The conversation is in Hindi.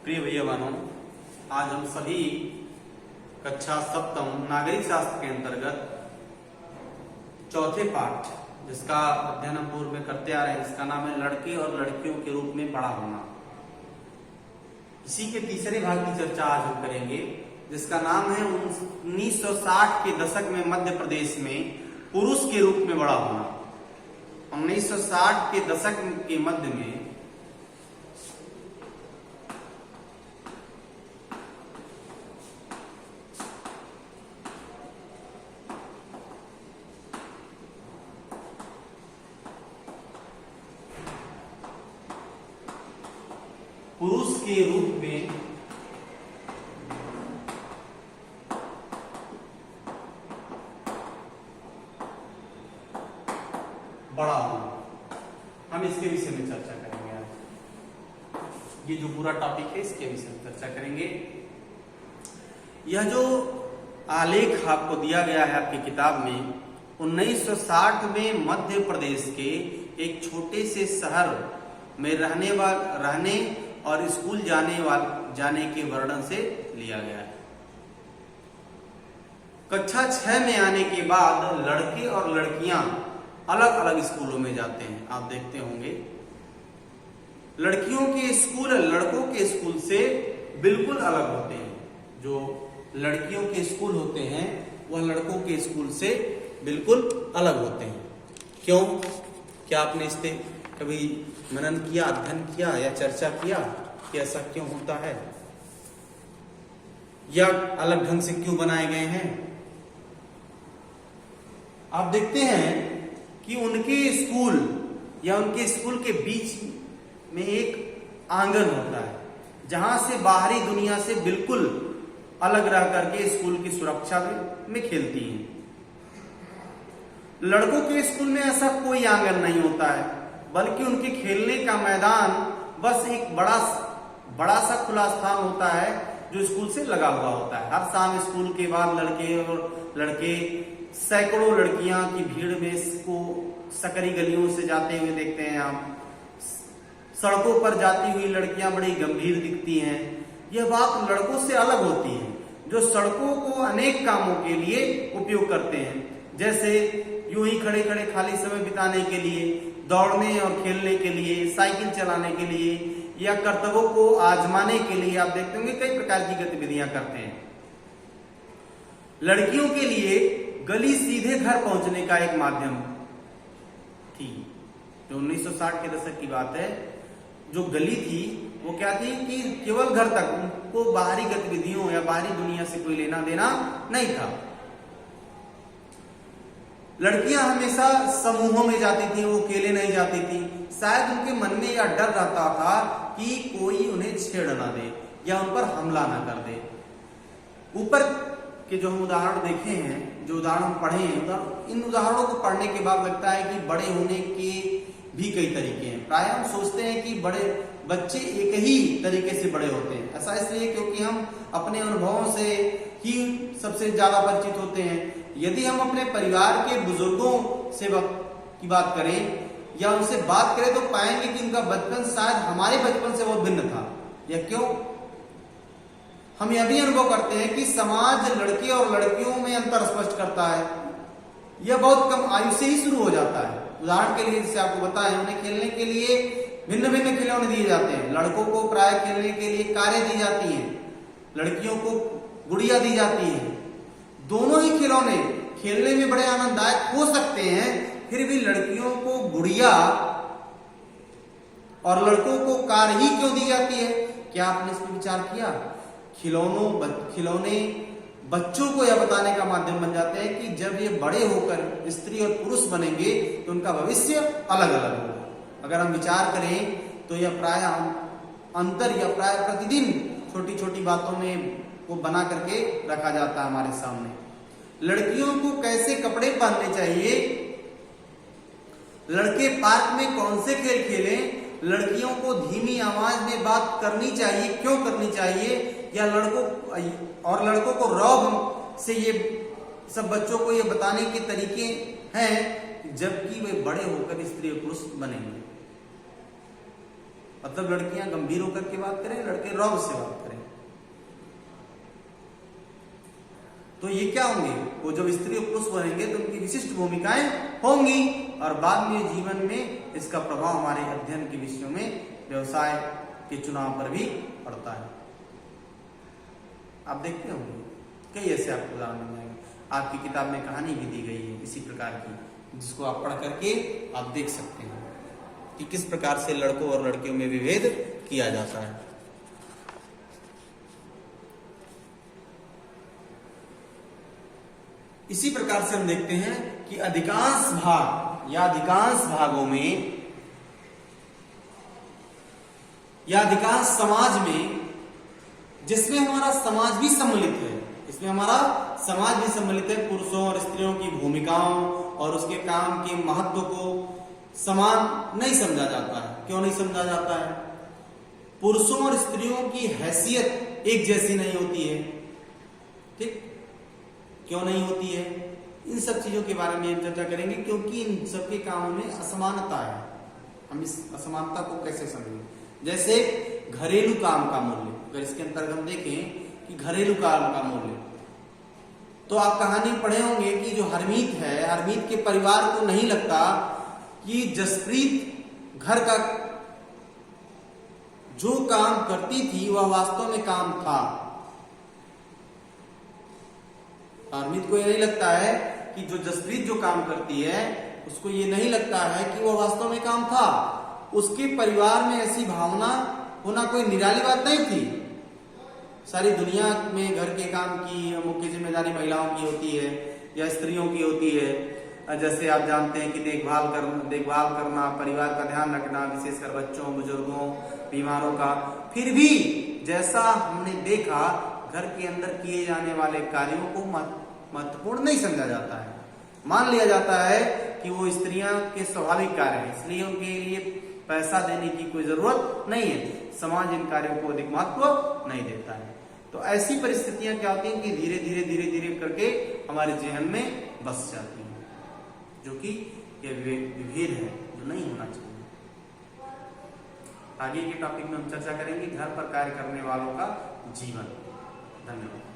प्रिय भैया बहनों, आज हम सभी कक्षा सप्तम नागरिक शास्त्र के अंतर्गत चौथे पाठ जिसका अध्ययन हम पूर्व में करते आ रहे हैं, जिसका नाम है लड़के और लड़कियों के रूप में बड़ा होना। इसी के तीसरे भाग की चर्चा आज हम करेंगे, जिसका नाम है 1960 के दशक में मध्य प्रदेश में पुरुष के रूप में बड़ा होना। 1960 के दशक के मध्य में पुरुष के रूप में बड़ा होना, हम इसके विषय में चर्चा करेंगे। आज ये जो पूरा टॉपिक है इसके विषय में चर्चा करेंगे। यह जो आलेख आपको दिया गया है आपकी किताब में, 1960 में मध्य प्रदेश के एक छोटे से शहर में रहने और स्कूल जाने के वर्णन से लिया गया है। कक्षा 6 में आने के बाद लड़के और लड़कियां अलग अलग स्कूलों में जाते हैं। आप देखते होंगे लड़कियों के स्कूल लड़कों के स्कूल से बिल्कुल अलग होते हैं। जो लड़कियों के स्कूल होते हैं वह लड़कों के स्कूल से बिल्कुल अलग होते हैं। क्यों? क्या आपने इस पे कभी मनन किया, अध्ययन किया या चर्चा किया कि ऐसा क्यों होता है या अलग ढंग से क्यों बनाए गए हैं? आप देखते हैं कि उनके स्कूल या उनके स्कूल के बीच में एक आंगन होता है, जहां से बाहरी दुनिया से बिल्कुल अलग रह करके स्कूल की सुरक्षा में खेलती हैं। लड़कों के स्कूल में ऐसा कोई आंगन नहीं होता है, बल्कि उनके खेलने का मैदान बस एक बड़ा सा खुला स्थान होता है जो स्कूल से लगा हुआ होता है। हर शाम स्कूल के बाद लड़के सैकड़ों लड़कियां की भीड़ में इसको सकरी गलियों से जाते हुए देखते हैं। हम सड़कों पर जाती हुई लड़कियां बड़ी गंभीर दिखती हैं। यह बात लड़कों से अलग होती है, जो सड़कों को अनेक कामों के लिए उपयोग करते हैं, जैसे यूं ही खड़े खड़े खाली समय बिताने के लिए, दौड़ने और खेलने के लिए, साइकिल चलाने के लिए या कर्तव्यों को आजमाने के लिए। आप देखते होंगे कई प्रकार की गतिविधियां करते हैं। लड़कियों के लिए गली सीधे घर पहुंचने का एक माध्यम थी। जो 1960 के दशक की बात है, जो गली थी वो क्या थी कि केवल घर तक, उनको बाहरी गतिविधियों या बाहरी दुनिया से कोई लेना देना नहीं था। लड़कियां हमेशा समूहों में जाती थी, वो अकेले नहीं जाती थी। शायद उनके मन में यह डर रहता था कि कोई उन्हें छेड़ ना दे या उन पर हमला ना कर दे। ऊपर के जो हम उदाहरण देखे हैं, जो उदाहरण हम पढ़े हैं, इन उदाहरणों को पढ़ने के बाद लगता है कि बड़े होने के भी कई तरीके हैं। प्राय हम सोचते हैं कि बड़े बच्चे एक ही तरीके से बड़े होते हैं। ऐसा इसलिए क्योंकि हम अपने अनुभवों से ही सबसे ज्यादा परिचित होते हैं। यदि हम अपने परिवार के बुजुर्गों से की बात करें या उनसे बात करें तो पाएंगे कि उनका बचपन शायद हमारे बचपन से बहुत भिन्न था। यह क्यों? हम यह भी अनुभव करते हैं कि समाज लड़के और लड़कियों में अंतर स्पष्ट करता है। यह बहुत कम आयु से ही शुरू हो जाता है। उदाहरण के लिए जैसे आपको बताएं, उन्हें खेलने के लिए भिन्न भिन्न खिलौने दिए जाते हैं। लड़कों को प्राय खेलने के लिए कारें दी जाती हैं, लड़कियों को गुड़िया दी जाती है। दोनों ही खिलौने खेलने में बड़े आनंददायक हो सकते हैं, फिर भी लड़कियों को गुड़िया और लड़कों को कार ही क्यों दी जाती है? क्या आपने इस पर विचार किया? खिलौने बच्चों को यह बताने का माध्यम बन जाते हैं कि जब ये बड़े होकर स्त्री और पुरुष बनेंगे तो उनका भविष्य अलग अलग होगा। अगर हम विचार करें तो यह प्राय अंतर या प्राय प्रतिदिन छोटी छोटी बातों में वो बना करके रखा जाता है हमारे सामने। लड़कियों को कैसे कपड़े पहनने चाहिए, लड़के पार्क में कौन से खेल खेलें, लड़कियों को धीमी आवाज में बात करनी चाहिए, क्यों करनी चाहिए, या लड़कों को रौब से ये सब बच्चों को ये बताने के तरीके हैं, जबकि वे बड़े होकर स्त्री और पुरुष बनेंगे। मतलब लड़कियां गंभीर होकर के बात करें, लड़के रौब से बात करें। तो ये क्या होंगे, वो जब स्त्री और पुरुष बनेंगे तो उनकी विशिष्ट भूमिकाएं होंगी और बाद में जीवन में इसका प्रभाव हमारे अध्ययन के विषयों में व्यवसाय के चुनाव पर भी पड़ता है। आप देखते होंगे कई ऐसे आपको उदाहरण मिल जाएंगे। आपकी किताब में कहानी भी दी गई है इसी प्रकार की, जिसको आप पढ़ करके आप देख सकते हैं कि किस प्रकार से लड़कों और लड़कियों में विभेद किया जाता है। इसी प्रकार से हम देखते हैं कि अधिकांश भाग या अधिकांश भागों में या अधिकांश समाज में, जिसमें हमारा समाज भी सम्मिलित है, इसमें हमारा समाज भी सम्मिलित है, पुरुषों और स्त्रियों की भूमिकाओं और उसके काम के महत्व को समान नहीं समझा जाता है। क्यों नहीं समझा जाता है? पुरुषों और स्त्रियों की हैसियत एक जैसी नहीं होती है। ठीक, क्यों नहीं होती है? इन सब चीजों के बारे में हम चर्चा करेंगे, क्योंकि इन सबके कामों में असमानता है। हम इस असमानता को कैसे समझेंगे? जैसे घरेलू काम का मूल्य, अगर इसके अंतर्गत हम देखें कि घरेलू काम का मूल्य, तो आप कहानी पढ़े होंगे कि जो हरमीत है, हरमीत के परिवार को नहीं लगता कि जसप्रीत घर का जो काम करती थी वह वास्तव में काम था। हरमीत को ये नहीं लगता है कि जो जसप्रीत जो काम करती है उसको ये नहीं लगता है कि वह वास्तव में काम था। उसके परिवार में ऐसी भावना होना कोई निराली बात नहीं थी। सारी दुनिया में घर के काम की मुख्य जिम्मेदारी महिलाओं की होती है या स्त्रियों की होती है। जैसे आप जानते हैं कि देखभाल करना, परिवार का ध्यान रखना, विशेषकर बच्चों, बुजुर्गों, बीमारों का। फिर भी जैसा हमने देखा, घर के अंदर किए जाने वाले कार्यों को महत्वपूर्ण नहीं समझा जाता है। मान लिया जाता है कि वो स्त्रियां के स्वाभाविक कार्य है, इसलिए उनके लिए पैसा देने की कोई जरूरत नहीं है। समाज इन कार्यों को अधिक महत्व नहीं देता है। तो ऐसी परिस्थितियां क्या होती हैं कि धीरे धीरे करके हमारे जहन में बस जाती हैं, जो कि ये विभेद है जो नहीं होना चाहिए। आगे के टॉपिक में हम चर्चा करेंगे घर पर कार्य करने वालों का जीवन। धन्यवाद।